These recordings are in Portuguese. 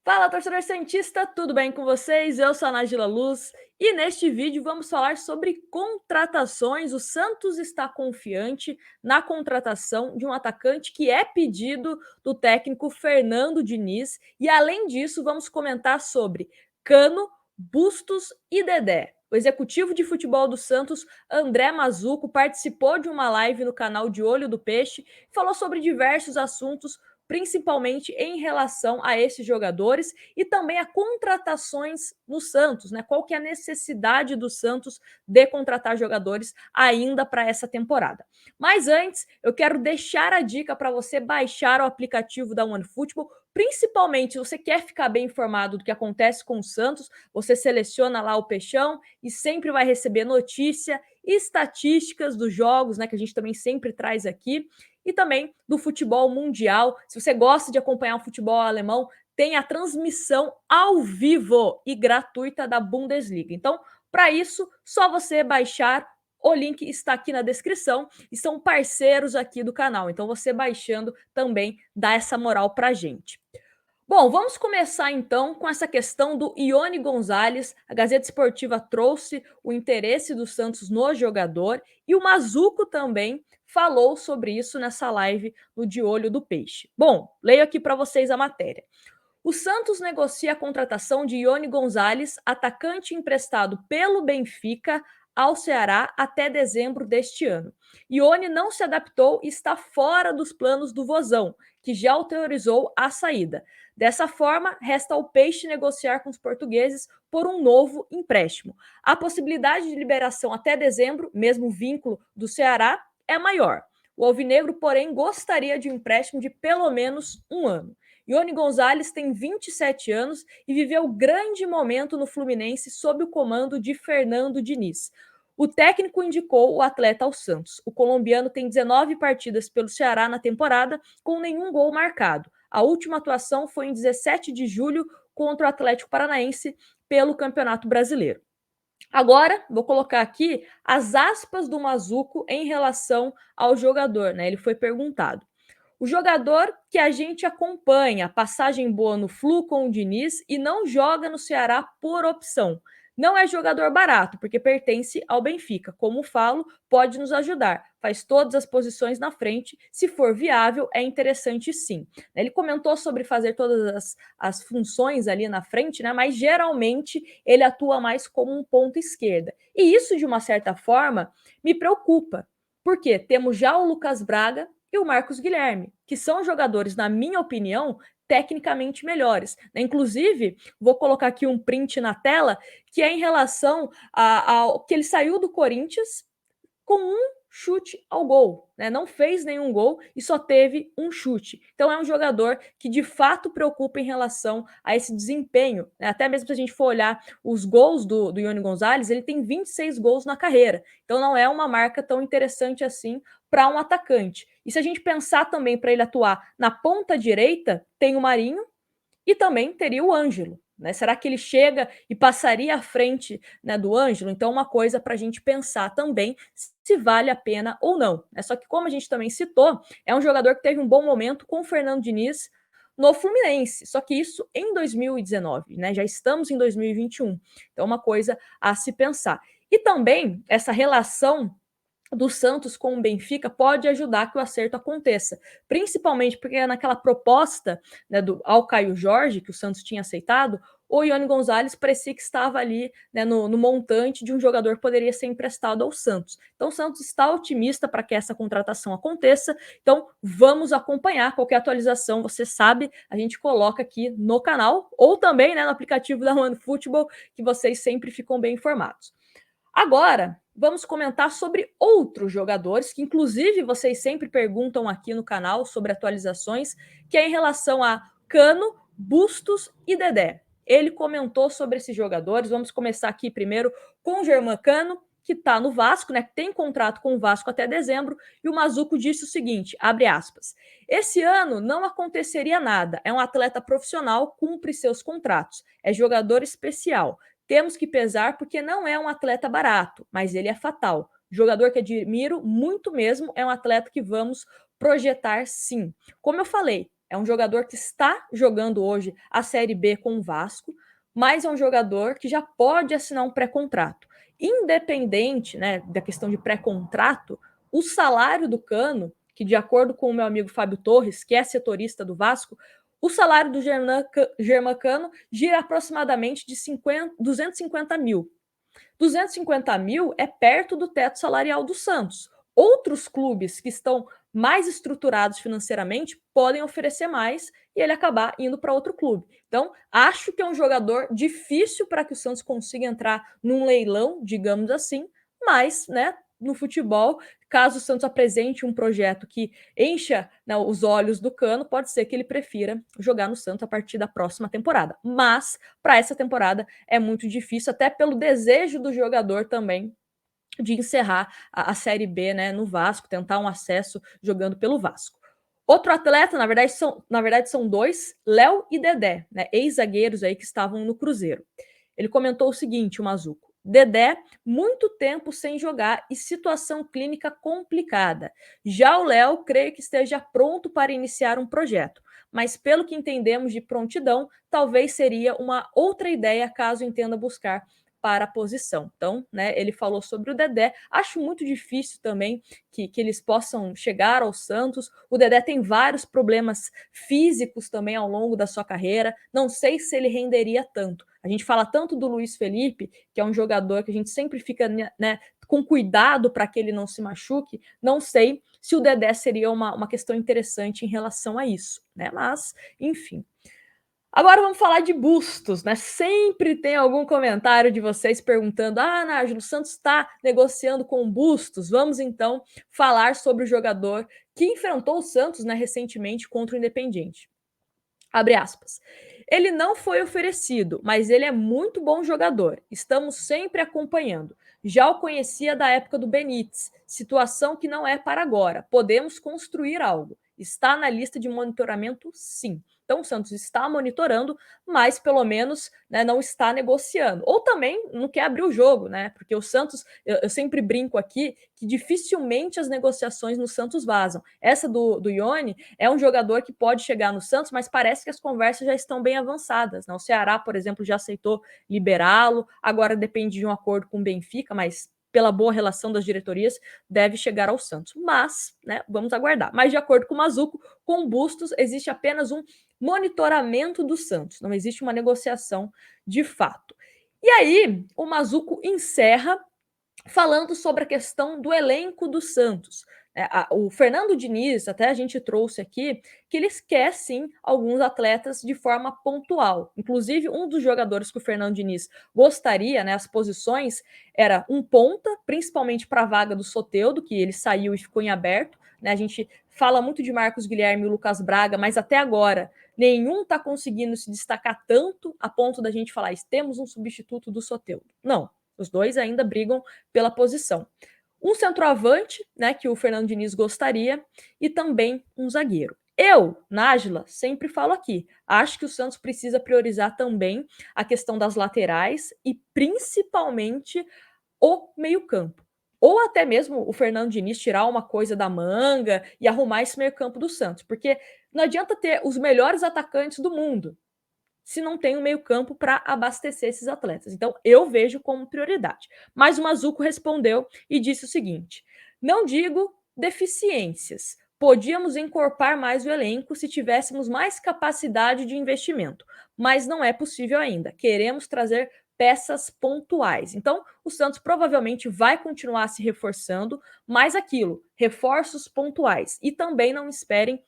Fala, torcedor santista, tudo bem com vocês? Eu sou a Nájila Luz e neste vídeo vamos falar sobre contratações. O Santos está confiante na contratação de um atacante que é pedido do técnico Fernando Diniz e, além disso, vamos comentar sobre Cano, Bustos e Dedé. O executivo de futebol do Santos, André Mazuco, participou de uma live no canal de Olho do Peixe e falou sobre diversos assuntos, principalmente em relação a esses jogadores e também a contratações no Santos, né? Qual que é a necessidade do Santos de contratar jogadores ainda para essa temporada. Mas antes, eu quero deixar a dica para você baixar o aplicativo da OneFootball, principalmente se você quer ficar bem informado do que acontece com o Santos, você seleciona lá o Peixão e sempre vai receber notícia e estatísticas dos jogos, né, que a gente também sempre traz aqui, e também do futebol mundial. Se você gosta de acompanhar o futebol alemão, tem a transmissão ao vivo e gratuita da Bundesliga. Então, para isso, só você baixar. O link está aqui na descrição e são parceiros aqui do canal. Então, você baixando também dá essa moral para a gente. Bom, vamos começar então com essa questão do Ione Gonzalez. A Gazeta Esportiva trouxe o interesse do Santos no jogador e o Mazuco também falou sobre isso nessa live no De Olho do Peixe. Bom, leio aqui para vocês a matéria. O Santos negocia a contratação de Ione Gonzalez, atacante emprestado pelo Benfica ao Ceará até dezembro deste ano. Ione não se adaptou e está fora dos planos do Vozão, que já autorizou a saída. Dessa forma, resta ao Peixe negociar com os portugueses por um novo empréstimo. A possibilidade de liberação até dezembro, mesmo vínculo do Ceará, é maior. O alvinegro, porém, gostaria de um empréstimo de pelo menos um ano. Ione Gonzalez tem 27 anos e viveu grande momento no Fluminense sob o comando de Fernando Diniz. O técnico indicou o atleta ao Santos. O colombiano tem 19 partidas pelo Ceará na temporada, com nenhum gol marcado. A última atuação foi em 17 de julho contra o Atlético Paranaense pelo Campeonato Brasileiro. Agora, vou colocar aqui as aspas do Mazuco em relação ao jogador, né? Ele foi perguntado. O jogador que a gente acompanha, passagem boa no Flu com o Diniz e não joga no Ceará por opção. Não é jogador barato, porque pertence ao Benfica. Como falo, pode nos ajudar. Faz todas as posições na frente. Se for viável, é interessante sim. Ele comentou sobre fazer todas as funções ali na frente, né? Mas geralmente ele atua mais como um ponto esquerda. E isso, de uma certa forma, me preocupa. Porque temos já o Lucas Braga e o Marcos Guilherme, que são jogadores, na minha opinião, tecnicamente melhores. Inclusive, vou colocar aqui um print na tela, que é em relação ao que ele saiu do Corinthians com um chute ao gol, né? Não fez nenhum gol e só teve um chute. Então é um jogador que de fato preocupa em relação a esse desempenho, né? Até mesmo se a gente for olhar os gols do Ione Gonzalez, ele tem 26 gols na carreira. Então não é uma marca tão interessante assim para um atacante. E se a gente pensar também para ele atuar na ponta direita, tem o Marinho e também teria o Ângelo. Né? Será que ele chega e passaria à frente, né, do Ângelo? Então, uma coisa para a gente pensar também se vale a pena ou não. Só que, como a gente também citou, é um jogador que teve um bom momento com o Fernando Diniz no Fluminense. Só que isso em 2019, né? Já estamos em 2021. Então, uma coisa a se pensar. E também essa relação do Santos com o Benfica pode ajudar que o acerto aconteça, principalmente porque naquela proposta, né, ao Caio Jorge, que o Santos tinha aceitado, o Ione Gonzalez parecia que estava ali, né, no montante de um jogador que poderia ser emprestado ao Santos. Então o Santos está otimista para que essa contratação aconteça, então vamos acompanhar. Qualquer atualização, você sabe, a gente coloca aqui no canal, ou também, né, no aplicativo da OneFootball, que vocês sempre ficam bem informados. Agora, vamos comentar sobre outros jogadores, que inclusive vocês sempre perguntam aqui no canal sobre atualizações, que é em relação a Cano, Bustos e Dedé. Ele comentou sobre esses jogadores. Vamos começar aqui primeiro com o Germán Cano, que está no Vasco, né? Que tem contrato com o Vasco até dezembro, e o Mazuco disse o seguinte: abre aspas. Esse ano não aconteceria nada. É um atleta profissional, cumpre seus contratos. É jogador especial. Temos que pesar porque não é um atleta barato, mas ele é fatal. Jogador que admiro muito mesmo, é um atleta que vamos projetar sim. Como eu falei, É um jogador que está jogando hoje a Série B com o Vasco, mas é um jogador que já pode assinar um pré-contrato. Independente, né, da questão de pré-contrato, o salário do Cano, que de acordo com o meu amigo Fábio Torres, que é setorista do Vasco, o salário do Germán Cano gira aproximadamente de 250 mil. 250 mil é perto do teto salarial do Santos. Outros clubes que estão mais estruturados financeiramente podem oferecer mais e ele acabar indo para outro clube. Então, acho que é um jogador difícil para que o Santos consiga entrar num leilão, digamos assim, mas, né, no futebol, caso o Santos apresente um projeto que encha, né, os olhos do Cano, pode ser que ele prefira jogar no Santos a partir da próxima temporada. Mas, para essa temporada, é muito difícil, até pelo desejo do jogador também de encerrar a Série B, né, no Vasco, tentar um acesso jogando pelo Vasco. Outro atleta, na verdade são dois, Léo e Dedé, né, ex-zagueiros aí que estavam no Cruzeiro. Ele comentou o seguinte, o Mazuco: Dedé, muito tempo sem jogar e situação clínica complicada. Já o Léo, creio que esteja pronto para iniciar um projeto, mas pelo que entendemos de prontidão, talvez seria uma outra ideia caso entenda buscar para a posição. Então, né, ele falou sobre o Dedé. Acho muito difícil também que eles possam chegar ao Santos. O Dedé tem vários problemas físicos também ao longo da sua carreira. Não sei se ele renderia tanto. A gente fala tanto do Luiz Felipe, que é um jogador que a gente sempre fica, né, com cuidado para que ele não se machuque. Não sei se o Dedé seria uma questão interessante em relação a isso, né? Mas, enfim. Agora vamos falar de bustos, né? Sempre tem algum comentário de vocês perguntando: ah, Nájilo, o Santos está negociando com bustos. Vamos então falar sobre o jogador que enfrentou o Santos, né, recentemente contra o Independiente. Abre aspas. Ele não foi oferecido, mas ele é muito bom jogador. Estamos sempre acompanhando. Já o conhecia da época do Benítez. Situação que não é para agora. Podemos construir algo. Está na lista de monitoramento, sim. Então o Santos está monitorando, mas pelo menos, né, não está negociando. Ou também não quer abrir o jogo, né? Porque o Santos, eu sempre brinco aqui que dificilmente as negociações no Santos vazam. Essa do Ione é um jogador que pode chegar no Santos, mas parece que as conversas já estão bem avançadas, né? O Ceará, por exemplo, já aceitou liberá-lo, agora depende de um acordo com o Benfica, mas pela boa relação das diretorias, deve chegar ao Santos. Mas, né, vamos aguardar. Mas, de acordo com o Mazuco, com Bustos, existe apenas um monitoramento do Santos, não existe uma negociação de fato. E aí, o Mazuco encerra falando sobre a questão do elenco do Santos. O Fernando Diniz, até a gente trouxe aqui, que ele quer sim alguns atletas de forma pontual. Inclusive, um dos jogadores que o Fernando Diniz gostaria, né, as posições, era um ponta, principalmente para a vaga do Soteldo, que ele saiu e ficou em aberto. Né? A gente fala muito de Marcos Guilherme e Lucas Braga, mas até agora nenhum está conseguindo se destacar tanto a ponto da gente falar: temos um substituto do Soteldo. Não. Os dois ainda brigam pela posição. Um centroavante, né, que o Fernando Diniz gostaria, e também um zagueiro. Eu, Nájila, sempre falo aqui, acho que o Santos precisa priorizar também a questão das laterais e principalmente o meio-campo. Ou até mesmo o Fernando Diniz tirar uma coisa da manga e arrumar esse meio-campo do Santos, porque não adianta ter os melhores atacantes do mundo se não tem um meio-campo para abastecer esses atletas. Então, eu vejo como prioridade. Mas o Mazuco respondeu e disse o seguinte: não digo deficiências. Podíamos encorpar mais o elenco se tivéssemos mais capacidade de investimento, mas não é possível ainda. Queremos trazer peças pontuais. Então, o Santos provavelmente vai continuar se reforçando, mas aquilo, reforços pontuais. E também não esperem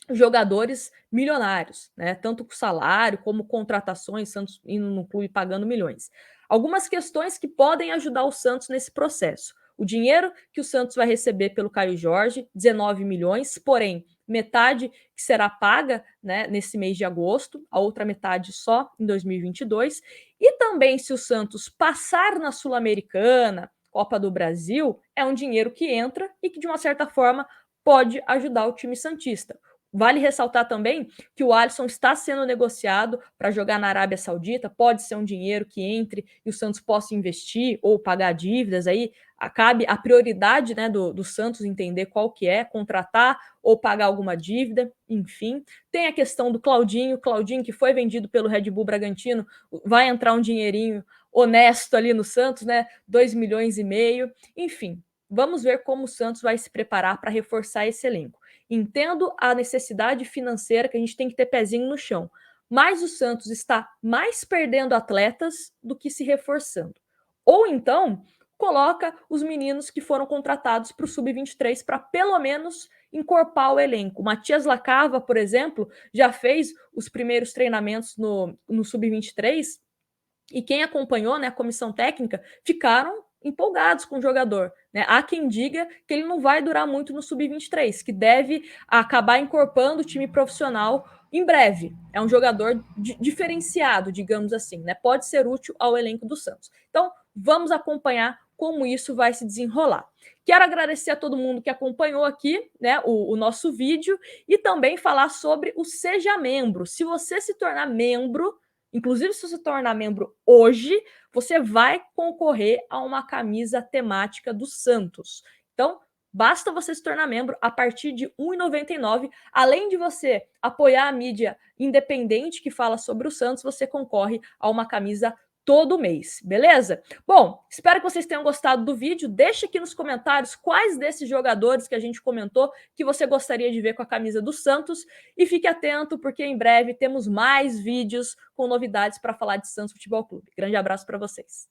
jogadores milionários, né? Tanto com salário como contratações, Santos indo no clube pagando milhões. Algumas questões que podem ajudar o Santos nesse processo. O dinheiro que o Santos vai receber pelo Caio Jorge, 19 milhões, porém, metade que será paga, né, nesse mês de agosto, a outra metade só em 2022. E também, se o Santos passar na Sul-Americana, Copa do Brasil, é um dinheiro que entra e que, de uma certa forma, pode ajudar o time santista. Vale ressaltar também que o Alisson está sendo negociado para jogar na Arábia Saudita, pode ser um dinheiro que entre e o Santos possa investir ou pagar dívidas, aí cabe a prioridade, né, do Santos entender qual que é, contratar ou pagar alguma dívida, enfim. Tem a questão do Claudinho que foi vendido pelo Red Bull Bragantino, vai entrar um dinheirinho honesto ali no Santos, né, 2,5 milhões, enfim. Vamos ver como o Santos vai se preparar para reforçar esse elenco. Entendo a necessidade financeira, que a gente tem que ter pezinho no chão, mas o Santos está mais perdendo atletas do que se reforçando. Ou então, coloca os meninos que foram contratados para o Sub-23 para pelo menos encorpar o elenco. O Matias Lacava, por exemplo, já fez os primeiros treinamentos no Sub-23 e quem acompanhou, né, a comissão técnica, ficaram empolgados com o jogador. Né? Há quem diga que ele não vai durar muito no Sub-23, que deve acabar encorpando o time profissional em breve. É um jogador diferenciado, digamos assim. Né? Pode ser útil ao elenco do Santos. Então, vamos acompanhar como isso vai se desenrolar. Quero agradecer a todo mundo que acompanhou aqui, né, o nosso vídeo e também falar sobre o Seja Membro. Se você se tornar membro, inclusive se você tornar membro hoje, você vai concorrer a uma camisa temática do Santos. Então, basta você se tornar membro a partir de R$ 1,99. Além de você apoiar a mídia independente que fala sobre o Santos, você concorre a uma camisa todo mês, beleza? Bom, espero que vocês tenham gostado do vídeo. Deixa aqui nos comentários quais desses jogadores que a gente comentou que você gostaria de ver com a camisa do Santos. E fique atento, porque em breve temos mais vídeos com novidades para falar de Santos Futebol Clube. Grande abraço para vocês.